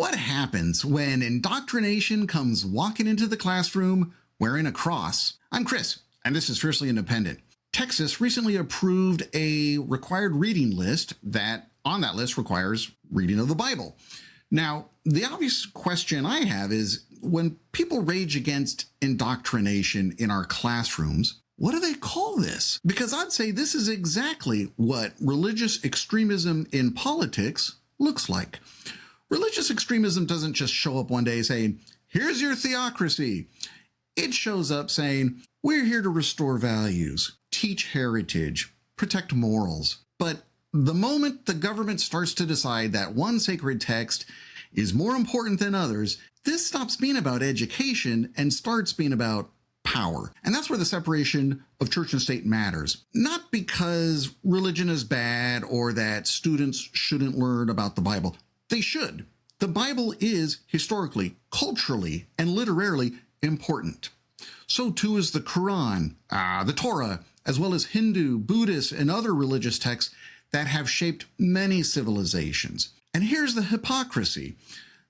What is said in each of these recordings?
What happens when indoctrination comes walking into the classroom wearing a cross? I'm Chris, and this is Fiercely Independent. Texas recently approved a required reading list that, on that list, requires reading of the Bible. Now, the obvious question I have is, when people rage against indoctrination in our classrooms, what do they call this? Because I'd say this is exactly what religious extremism in politics looks like. Religious extremism doesn't just show up one day saying, here's your theocracy. It shows up saying, we're here to restore values, teach heritage, protect morals. But the moment the government starts to decide that one sacred text is more important than others, this stops being about education and starts being about power. And that's where the separation of church and state matters. Not because religion is bad or that students shouldn't learn about the Bible. They should. The Bible is historically, culturally, and literarily important. So too is the Quran, the Torah, as well as Hindu, Buddhist, and other religious texts that have shaped many civilizations. And here's the hypocrisy.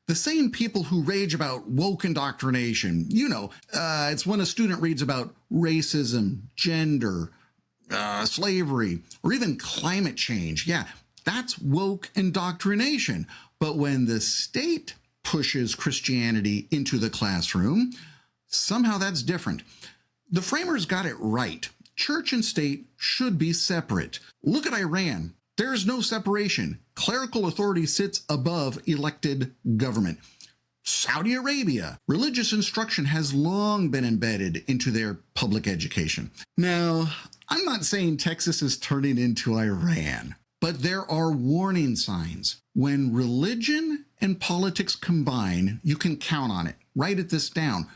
The same people who rage about woke indoctrination, it's when a student reads about racism, gender, slavery, or even climate change. Yeah, that's woke indoctrination. But when the state pushes Christianity into the classroom, somehow that's different. The framers got it right. Church and state should be separate. Look at Iran. There's no separation. Clerical authority sits above elected government. Saudi Arabia, religious instruction has long been embedded into their public education. Now, I'm not saying Texas is turning into Iran, but there are warning signs. When religion and politics combine, you can count on it. Write this down.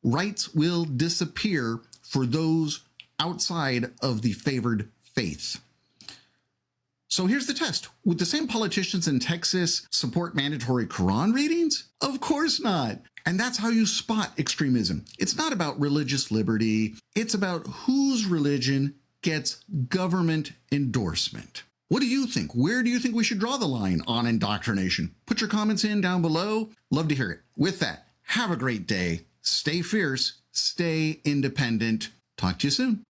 Rights will disappear for those outside of the favored faith. So here's the test. Would the same politicians in Texas support mandatory Quran readings? Of course not. And that's how you spot extremism. It's not about religious liberty. It's about whose religion gets government endorsement. What do you think? Where do you think we should draw the line on indoctrination? Put your comments in down below. Love to hear it. With that, have a great day. Stay fierce. Stay independent. Talk to you soon.